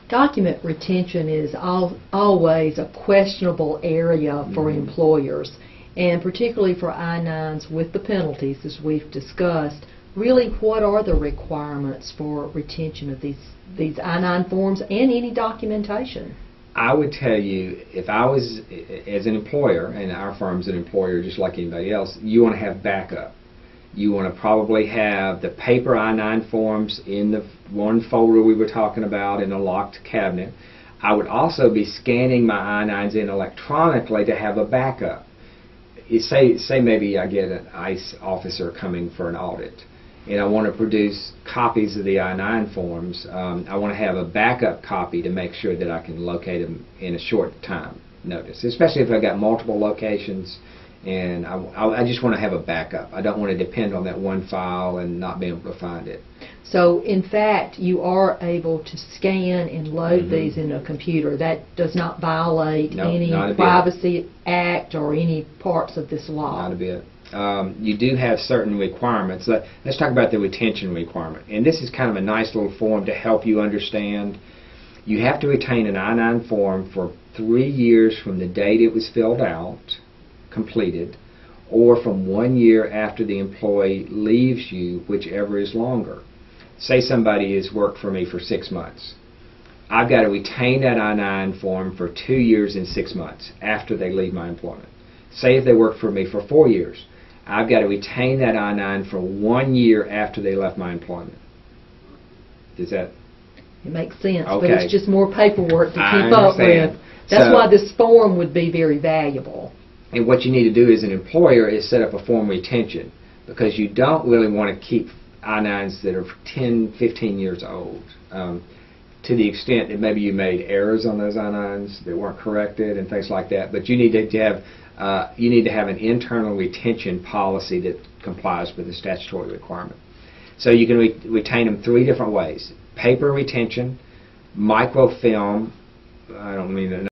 Document retention is always a questionable area for employers, and particularly for I-9s with the penalties, as we've discussed. Really, what are the requirements for retention of these I-9 forms and any documentation? I would tell you, if I was, as an employer, and our firm's an employer just like anybody else, you want to have backup. You want to probably have the paper I-9 forms in the one folder we were talking about in a locked cabinet. I would also be scanning my I-9s in electronically to have a backup. Say maybe I get an ICE officer coming for an audit, and I want to produce copies of the I-9 forms. I want to have a backup copy to make sure that I can locate them in a short time notice, especially if I've got multiple locations, and I just want to have a backup. I don't want to depend on that one file and not be able to find it. So, in fact, you are able to scan and load these in a computer. That does not violate any Privacy Act or any parts of this law. Not a bit. You do have certain requirements. Let's talk about the retention requirement. And this is kind of a nice little form to help you understand. You have to retain an I-9 form for 3 years from the date it was filled out, completed, or from 1 year after the employee leaves you, whichever is longer. Say somebody has worked for me for 6 months. I've got to retain that I-9 form for 2 years and 6 months after they leave my employment. Say if they worked for me for 4 years, I've got to retain that I-9 for 1 year after they left my employment. Does that? It makes sense, okay. But it's just more paperwork to keep up with. That's why this form would be very valuable. And what you need to do as an employer is set up a form retention, because you don't really want to keep I-9s that are 10, 15 years old. To the extent that maybe you made errors on those I-9s that weren't corrected and things like that, but you need to have an internal retention policy that complies with the statutory requirement. So you can retain them 3 different ways: paper retention, microfilm. I don't mean that.